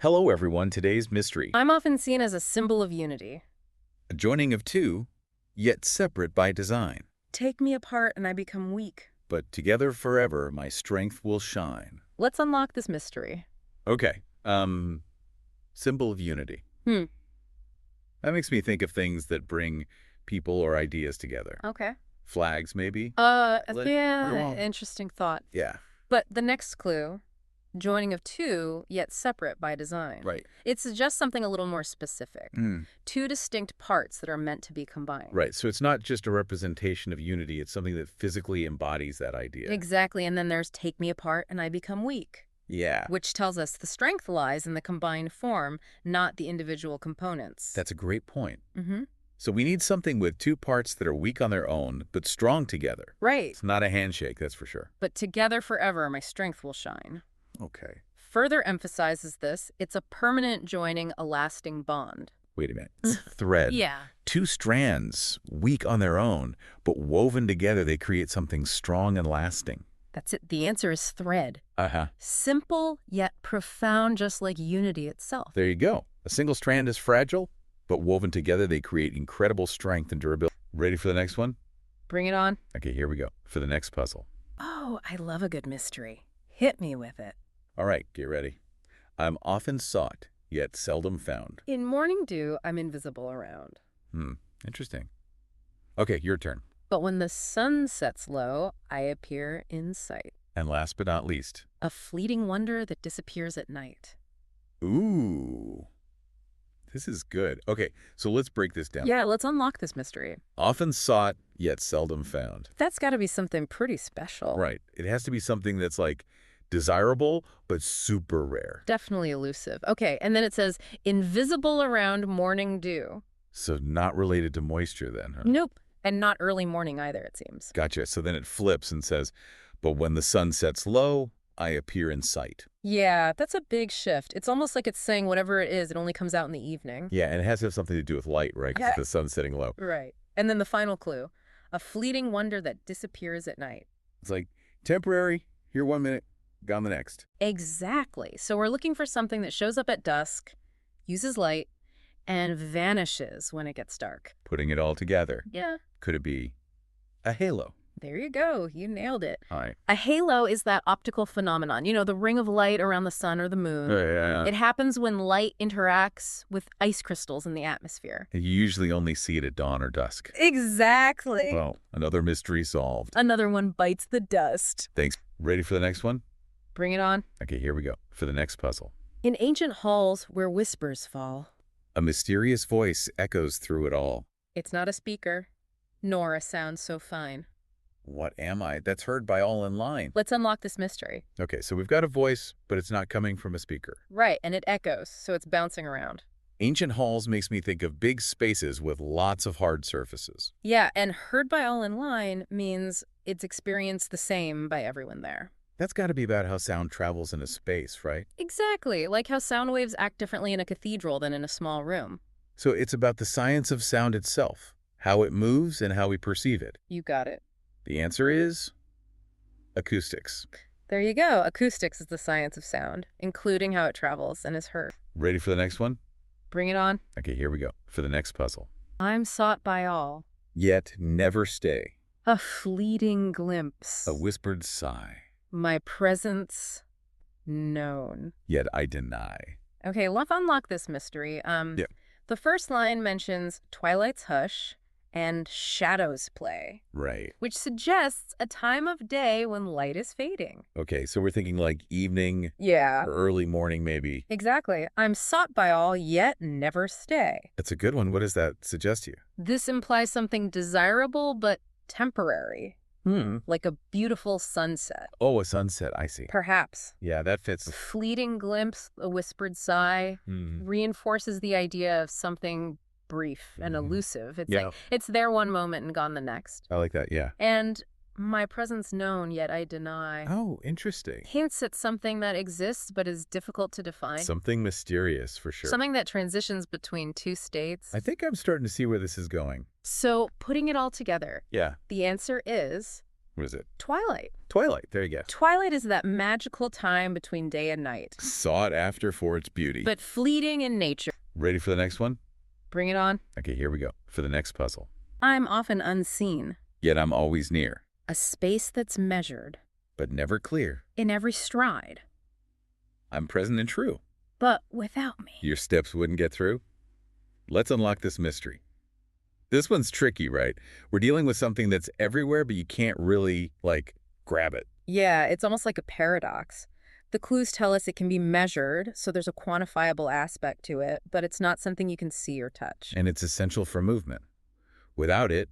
Hello everyone, today's mystery. I'm often seen as a symbol of unity. A joining of two, yet separate by design. Take me apart and I become weak. But together forever my strength will shine. Let's unlock this mystery. Okay, symbol of unity. That makes me think of things that bring people or ideas together. Okay. Flags, maybe? Yeah, interesting thought. Yeah. But the next clue, joining of two, yet separate by design. Right. It suggests something a little more specific. Two distinct parts that are meant to be combined. Right, so it's not just a representation of unity, it's something that physically embodies that idea. Exactly, and then there's take me apart and I become weak. Yeah. Which tells us the strength lies in the combined form, not the individual components. That's a great point. Mm-hmm. So we need something with two parts that are weak on their own, but strong together. Right. It's not a handshake, that's for sure. But together forever, my strength will shine. Okay. Further emphasizes this, it's a permanent joining, a lasting bond. Wait a minute. It's thread. Yeah. Two strands, weak on their own, but woven together they create something strong and lasting. That's it. The answer is thread. Uh-huh. Simple, yet profound, just like unity itself. There you go. A single strand is fragile, but woven together they create incredible strength and durability. Ready for the next one? Bring it on. Okay, here we go. For the next puzzle. Oh, I love a good mystery. Hit me with it. All right, get ready. I'm often sought, yet seldom found. In morning dew, I'm invisible around. Interesting. Okay, your turn. But when the sun sets low, I appear in sight. And last but not least. A fleeting wonder that disappears at night. Ooh. This is good. Okay, so let's break this down. Yeah, let's unlock this mystery. Often sought, yet seldom found. That's got to be something pretty special. Right. It has to be something that's like desirable, but super rare. Definitely elusive. Okay, and then it says, invisible around morning dew. So not related to moisture then, huh? Nope. And not early morning either, it seems. Gotcha. So then it flips and says, but when the sun sets low, I appear in sight. Yeah, that's a big shift. It's almost like it's saying whatever it is, it only comes out in the evening. Yeah, and it has to have something to do with light, right? Because the sun's setting low. Right. And then the final clue, a fleeting wonder that disappears at night. It's like temporary, here 1 minute, gone the next. Exactly. So we're looking for something that shows up at dusk, uses light, and vanishes when it gets dark. Putting it all together. Yeah. Could it be a halo? There you go. You nailed it. All right. A halo is that optical phenomenon, you know, the ring of light around the sun or the moon. Yeah. It happens when light interacts with ice crystals in the atmosphere. You usually only see it at dawn or dusk. Exactly. Well, another mystery solved. Another one bites the dust. Thanks. Ready for the next one? Bring it on. Okay, here we go. For the next puzzle. In ancient halls where whispers fall. A mysterious voice echoes through it all. It's not a speaker, nor a sound so fine. What am I? That's heard by all in line. Let's unlock this mystery. Okay, so we've got a voice, but it's not coming from a speaker. Right, and it echoes, so it's bouncing around. Ancient halls makes me think of big spaces with lots of hard surfaces. Yeah, and heard by all in line means it's experienced the same by everyone there. That's got to be about how sound travels in a space, right? Exactly, like how sound waves act differently in a cathedral than in a small room. So it's about the science of sound itself, how it moves and how we perceive it. You got it. The answer is acoustics. There you go. Acoustics is the science of sound, including how it travels and is heard. Ready for the next one? Bring it on. Okay, here we go. For the next puzzle. I'm sought by all. Yet never stay. A fleeting glimpse. A whispered sigh. My presence known. Yet I deny. Okay, let's unlock this mystery. Yeah. The first line mentions twilight's hush and shadows play. Right. Which suggests a time of day when light is fading. Okay, so we're thinking like evening Yeah. or early morning maybe. Exactly. I'm sought by all, yet never stay. That's a good one. What does that suggest to you? This implies something desirable but temporary, like a beautiful sunset. Oh, a sunset. I see. Perhaps. Yeah, that fits. A fleeting glimpse, a whispered sigh, reinforces the idea of something brief and elusive. It's like it's there one moment and gone the next. I like that, yeah. And my presence known, yet I deny. Oh, interesting. Hints at something that exists but is difficult to define. Something mysterious, for sure. Something that transitions between two states. I think I'm starting to see where this is going. So, putting it all together, Yeah. the answer is What is it? Twilight. Twilight. There you go. Twilight is that magical time between day and night. Sought after for its beauty. But fleeting in nature. Ready for the next one? Bring it on. Okay, here we go. For the next puzzle. I'm often unseen. Yet I'm always near. A space that's measured. But never clear. In every stride. I'm present and true. But without me. Your steps wouldn't get through? Let's unlock this mystery. This one's tricky, right? We're dealing with something that's everywhere, but you can't really, grab it. Yeah, it's almost like a paradox. The clues tell us it can be measured, so there's a quantifiable aspect to it, but it's not something you can see or touch. And it's essential for movement. Without it,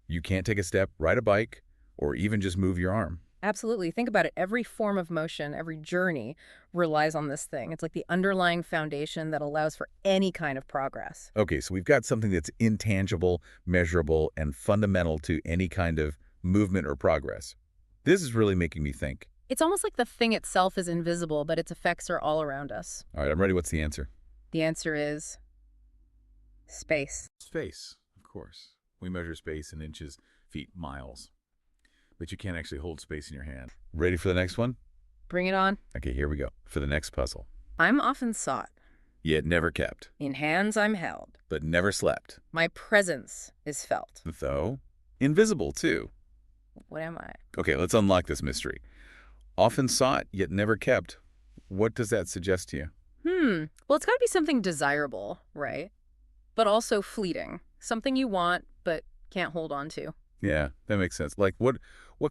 you can't take a step, ride a bike, or even just move your arm. Absolutely. Think about it. Every form of motion, every journey relies on this thing. It's like the underlying foundation that allows for any kind of progress. Okay, so we've got something that's intangible, measurable, and fundamental to any kind of movement or progress. This is really making me think. It's almost like the thing itself is invisible, but its effects are all around us. All right, I'm ready. What's the answer? The answer is space. Space, of course. We measure space in inches, feet, miles. But you can't actually hold space in your hand. Ready for the next one? Bring it on. Okay, here we go. For the next puzzle. I'm often sought. Yet never kept. In hands I'm held. But never slept. My presence is felt. Though invisible, too. What am I? Okay, let's unlock this mystery. Often sought, yet never kept. What does that suggest to you? Well, it's got to be something desirable, right? But also fleeting. Something you want, but can't hold on to. Yeah, that makes sense. Like, what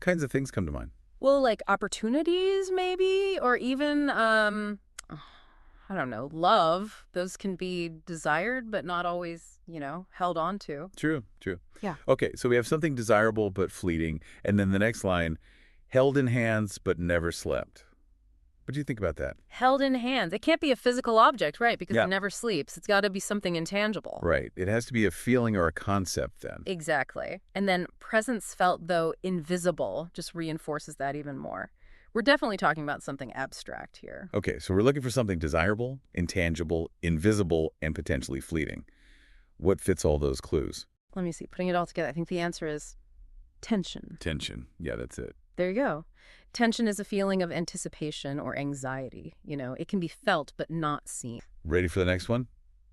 kinds of things come to mind? Well, like opportunities, maybe, or even, I don't know, love. Those can be desired, but not always, held on to. True. Yeah. Okay, so we have something desirable but fleeting. And then the next line, held in hands but never slept. What do you think about that? Held in hands. It can't be a physical object, right? Because it never sleeps. It's got to be something intangible. Right. It has to be a feeling or a concept then. Exactly. And then presence felt, though invisible, just reinforces that even more. We're definitely talking about something abstract here. Okay, so we're looking for something desirable, intangible, invisible, and potentially fleeting. What fits all those clues? Let me see. Putting it all together, I think the answer is tension. Tension. Yeah, that's it. There you go. Tension is a feeling of anticipation or anxiety. It can be felt but not seen. Ready for the next one?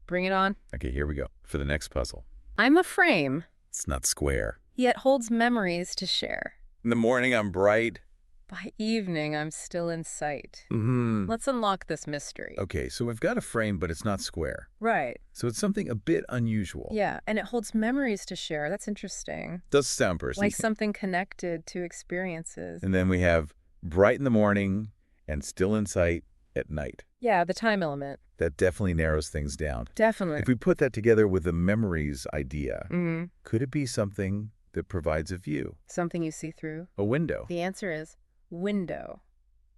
Bring it on. Okay, here we go. For the next puzzle. I'm a frame. It's not square. Yet holds memories to share. In the morning, I'm bright. By evening, I'm still in sight. Mm-hmm. Let's unlock this mystery. Okay, so we've got a frame, but it's not square. Right. So it's something a bit unusual. Yeah, and it holds memories to share. That's interesting. Does sound personal. Like something connected to experiences. And then we have bright in the morning and still in sight at night. Yeah, the time element. That definitely narrows things down. Definitely. If we put that together with the memories idea, Mm-hmm. could it be something that provides a view? Something you see through? A window. The answer is window.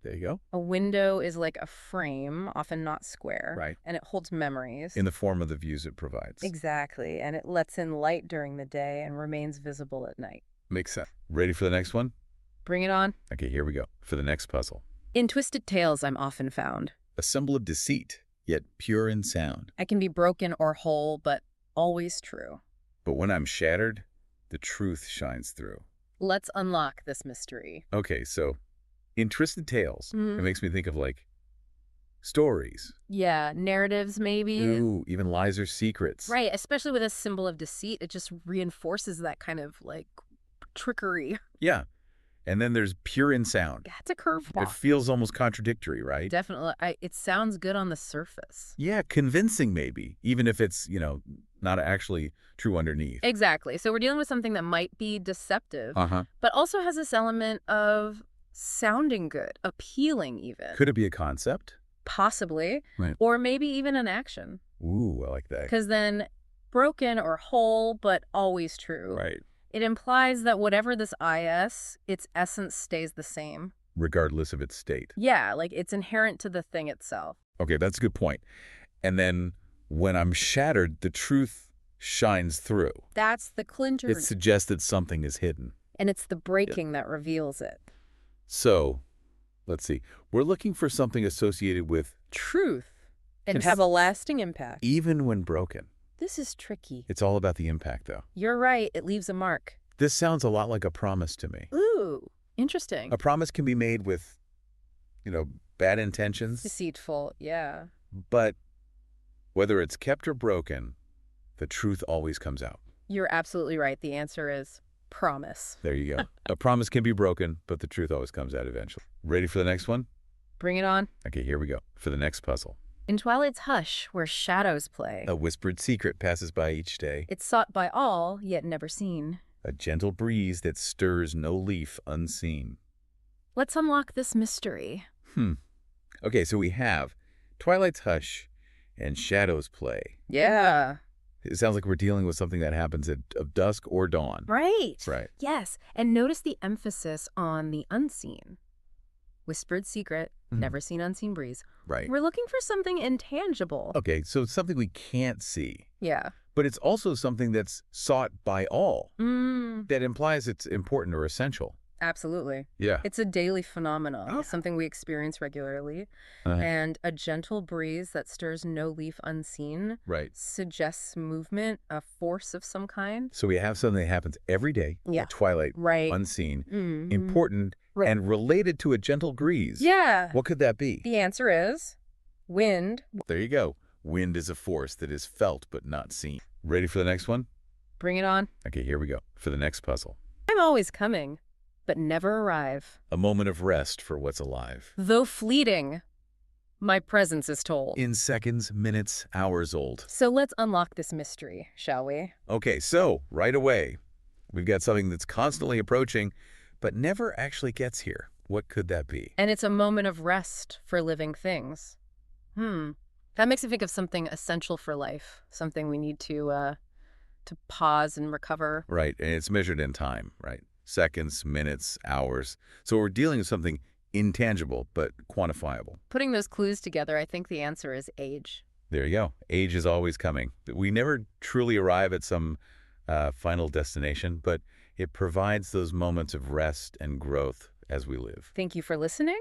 There you go. A window is like a frame, often not square. Right. And it holds memories. In the form of the views it provides. Exactly. And it lets in light during the day and remains visible at night. Makes sense. Ready for the next one? Bring it on. Okay, here we go. For the next puzzle. In twisted tales, I'm often found. A symbol of deceit, yet pure in sound. I can be broken or whole, but always true. But when I'm shattered, the truth shines through. Let's unlock this mystery. Okay, so in Twisted Tales, it makes me think of stories. Yeah, narratives maybe. Ooh, even lies or secrets. Right, especially with a symbol of deceit, it just reinforces that kind of trickery. Yeah. And then there's pure in sound. That's a curveball. It feels almost contradictory, right? Definitely. It sounds good on the surface. Yeah, convincing maybe, even if it's, not actually true underneath. Exactly. So we're dealing with something that might be deceptive, Uh-huh. but also has this element of sounding good, appealing even. Could it be a concept? Possibly. Right. Or maybe even an action. Ooh, I like that. Because then broken or whole, but always true. Right. It implies that whatever this is, its essence stays the same. Regardless of its state. Yeah, it's inherent to the thing itself. Okay, that's a good point. And then when I'm shattered, the truth shines through. That's the clincher. It suggests that something is hidden. And it's the breaking that reveals it. So, let's see. We're looking for something associated with truth and have a lasting impact. Even when broken. This is tricky. It's all about the impact, though. You're right. It leaves a mark. This sounds a lot like a promise to me. Ooh, interesting. A promise can be made with, bad intentions, Deceitful, yeah. but whether it's kept or broken, the truth always comes out. You're absolutely right. The answer is promise. There you go. A promise can be broken, but the truth always comes out eventually. Ready for the next one? Bring it on. Okay, here we go. For the next puzzle. In Twilight's hush, where shadows play, A whispered secret passes by each day. it's sought by all, yet never seen. A gentle breeze that stirs no leaf unseen. Let's unlock this mystery. Okay, so we have Twilight's hush and shadows play. Yeah. It sounds like we're dealing with something that happens at dusk or dawn. Right. Right. Yes. And notice the emphasis on the unseen. Whispered secret, never seen, unseen breeze. Right. We're looking for something intangible. Okay, so it's something we can't see, Yeah. but it's also something that's sought by all. Mm, That implies it's important or essential. absolutely. Yeah. It's a daily phenomenon, Oh. something we experience regularly. Uh-huh. And a gentle breeze that stirs no leaf unseen Right. suggests movement, a force of some kind. So we have something that happens every day, Yeah. at twilight, Right. unseen, Mhm. important, Right. and related to a gentle breeze. Yeah. What could that be? The answer is wind. There you go. Wind is a force that is felt but not seen. Ready for the next one? Bring it on. Okay, here we go. For the next puzzle. I'm always coming, but never arrive. A moment of rest for what's alive. Though fleeting, my presence is told. In seconds, minutes, hours old. So let's unlock this mystery, shall we? Okay, so right away, we've got something that's constantly approaching, but never actually gets here. What could that be? And it's a moment of rest for living things. That makes me think of something essential for life, something we need to pause and recover. Right, and it's measured in time, right? Seconds, minutes, hours. So we're dealing with something intangible but quantifiable. Putting those clues together, I think the answer is age. There you go. Age is always coming. We never truly arrive at some final destination, but it provides those moments of rest and growth as we live. Thank you for listening.